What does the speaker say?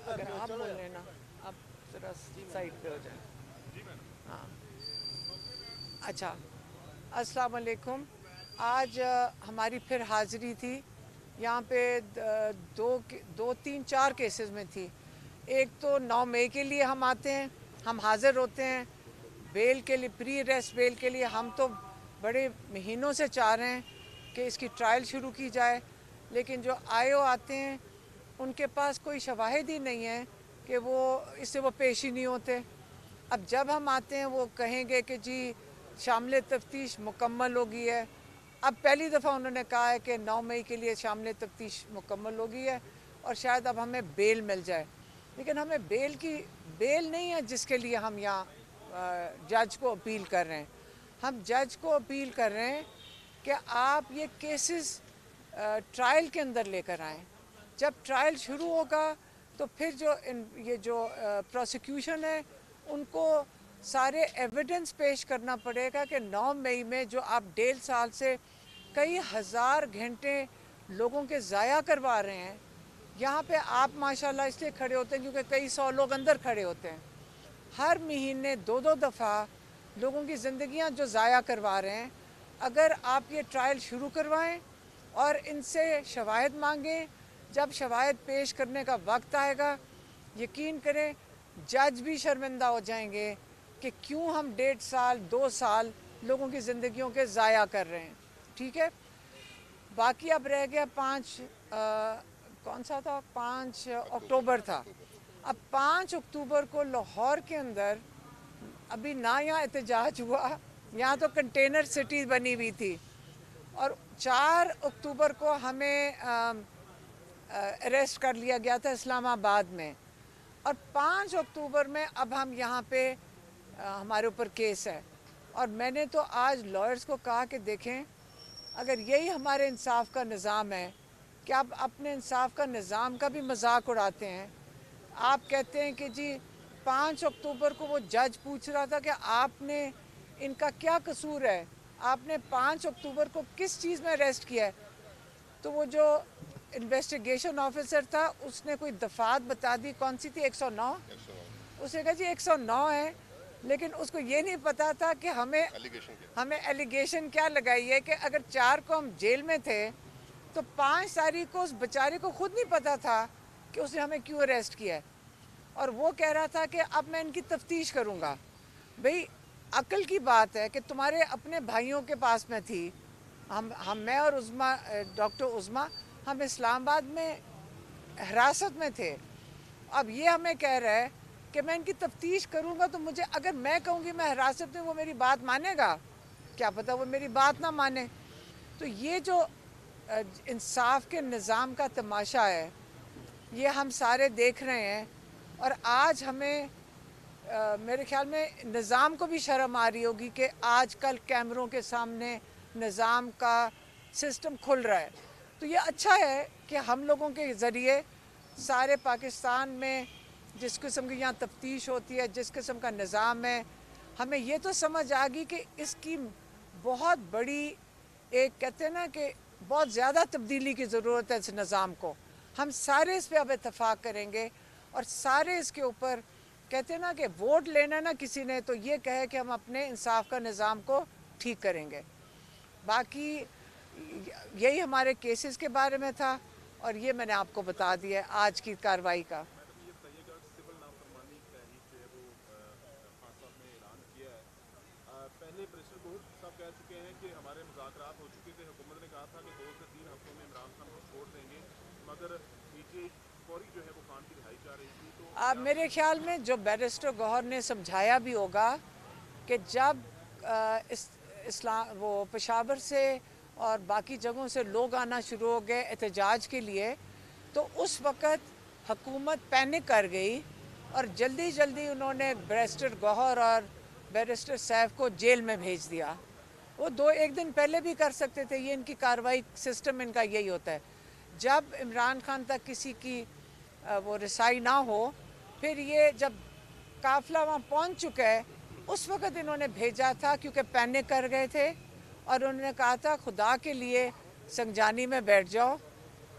اگر آپ بول رہے ہیں نا آپ ذرا سائڈ پہ ہو جائیں. ہاں اچھا. السلام علیکم. آج ہماری پھر حاضری تھی یہاں پہ. دو تین چار کیسز میں تھی. ایک تو 9 مئی کے لیے ہم آتے ہیں, ہم حاضر ہوتے ہیں بیل کے لیے, پری ریسٹ بیل کے لیے. ہم تو بڑے مہینوں سے چاہ رہے ہیں کہ اس کی ٹرائل شروع کی جائے, لیکن جو آتے ہیں ان کے پاس کوئی شواہد ہی نہیں ہے کہ وہ اس سے وہ پیش ہی نہیں ہوتے. اب جب ہم آتے ہیں وہ کہیں گے کہ جی شامل تفتیش مکمل ہو گئی ہے. اب پہلی دفعہ انہوں نے کہا ہے کہ 9 مئی کے لیے شامل تفتیش مکمل ہو گئی ہے اور شاید اب ہمیں بیل مل جائے. لیکن ہمیں بیل نہیں ہے جس کے لیے ہم یہاں جج کو اپیل کر رہے ہیں. ہم جج کو اپیل کر رہے ہیں کہ آپ یہ کیسز ٹرائل کے اندر لے کر آئیں. جب ٹرائل شروع ہوگا تو پھر یہ جو پروسیکیوشن ہے ان کو سارے ایویڈنس پیش کرنا پڑے گا کہ 9 مئی میں جو آپ 1.5 سال سے کئی ہزار گھنٹے لوگوں کے ضائع کروا رہے ہیں. یہاں پہ آپ ماشاءاللہ اس لیے کھڑے ہوتے ہیں کیونکہ کئی 100 لوگ اندر کھڑے ہوتے ہیں. ہر مہینے 2 دفعہ لوگوں کی زندگیاں جو ضائع کروا رہے ہیں. اگر آپ یہ ٹرائل شروع کروائیں اور ان سے شواہد مانگیں, جب شواہد پیش کرنے کا وقت آئے گا یقین کریں جج بھی شرمندہ ہو جائیں گے کہ کیوں ہم 1.5 سال 2 سال لوگوں کی زندگیوں کے ضائع کر رہے ہیں. ٹھیک ہے. باقی اب رہ گیا 5 کون سا تھا 5 اکتوبر تھا. اب 5 اکتوبر کو لاہور کے اندر ابھی نہ یہاں احتجاج ہوا, یہاں تو کنٹینر سٹی بنی ہوئی تھی, اور 4 اکتوبر کو ہمیں اریسٹ کر لیا گیا تھا اسلام آباد میں, اور 5 اکتوبر میں اب ہم یہاں پہ ہمارے اوپر کیس ہے. اور میں نے تو آج لائرز کو کہا کہ دیکھیں اگر یہی ہمارے انصاف کا نظام ہے کہ آپ اپنے انصاف کا نظام کا بھی مذاق اڑاتے ہیں. آپ کہتے ہیں کہ جی 5 اکتوبر کو وہ جج پوچھ رہا تھا کہ آپ نے ان کا کیا قصور ہے, آپ نے 5 اکتوبر کو کس چیز میں اریسٹ کیا ہے. تو وہ جو انویسٹیگیشن آفیسر تھا اس نے کوئی دفعات بتا دی, کون سی تھی 109, اس نے کہا جی 109 ہے, لیکن اس کو یہ نہیں پتا تھا کہ ہمیں ایلیگیشن کیا لگائی ہے کہ اگر 4 کو ہم جیل میں تھے تو 5 تاریخ کو اس بیچارے کو خود نہیں پتا تھا کہ اس نے ہمیں کیوں اریسٹ کیا ہے. اور وہ کہہ رہا تھا کہ اب میں ان کی تفتیش کروں گا. بھئی عقل کی بات ہے کہ تمہارے اپنے بھائیوں کے پاس میں تھی. میں اور ڈاکٹر عظمیٰ ہم اسلام آباد میں حراست میں تھے. اب یہ ہمیں کہہ رہا ہے کہ میں ان کی تفتیش کروں گا, تو مجھے اگر میں کہوں گی میں حراست میں وہ میری بات مانے گا, کیا پتہ وہ میری بات نہ مانے. تو یہ جو انصاف کے نظام کا تماشا ہے یہ ہم سارے دیکھ رہے ہیں. اور آج ہمیں میرے خیال میں نظام کو بھی شرم آ رہی ہوگی کہ آج کل کیمروں کے سامنے نظام کا سسٹم کھل رہا ہے. تو یہ اچھا ہے کہ ہم لوگوں کے ذریعے سارے پاکستان میں جس قسم کی یہاں تفتیش ہوتی ہے, جس قسم کا نظام ہے, ہمیں یہ تو سمجھ آ گئی کہ اس کی بہت بڑی ایک کہتے ہیں نا کہ بہت زیادہ تبدیلی کی ضرورت ہے اس نظام کو. ہم سارے اس پہ اب اتفاق کریں گے اور سارے اس کے اوپر کہتے ہیں نا کہ ووٹ لینا نا کسی نے تو یہ کہے کہ ہم اپنے انصاف کا نظام کو ٹھیک کریں گے. باقی یہی ہمارے کیسز کے بارے میں تھا اور یہ میں نے آپ کو بتا دیا ہے آج کی کارروائی کا. میڈم یہ بتائیے گا سول نافرمانی تحریک جو ہے وہ خان صاحب نے اعلان کیا ہے. پہلے برسٹر گوہر صاحب کہہ چکے ہیں کہ ہمارے مذاکرات ہو چکے تھے, حکومت نے کہا تھا کہ 2 سے 3 ہفتوں میں عمران خان کو چھوڑ دیں گے, مگر پی ٹی آئی فوری جو ہے وہ خان کی رہائی چاہ رہی تھی. تو اب میرے خیال میں جو بیرسٹر گوہر نے سمجھایا بھی ہوگا کہ جب وہ پشاور سے اور باقی جگہوں سے لوگ آنا شروع ہو گئے احتجاج کے لیے, تو اس وقت حکومت پینک کر گئی اور جلدی جلدی انہوں نے بیرسٹر گوہر اور بیرسٹر سیف کو جیل میں بھیج دیا. وہ 1 دن پہلے بھی کر سکتے تھے, یہ ان کی کارروائی سسٹم ان کا یہی ہوتا ہے. جب عمران خان تک کسی کی وہ رسائی نہ ہو, پھر یہ جب قافلہ وہاں پہنچ چکا ہے اس وقت انہوں نے بھیجا تھا, کیونکہ پینک کر گئے تھے اور انہوں نے کہا تھا خدا کے لیے سنجانی میں بیٹھ جاؤ.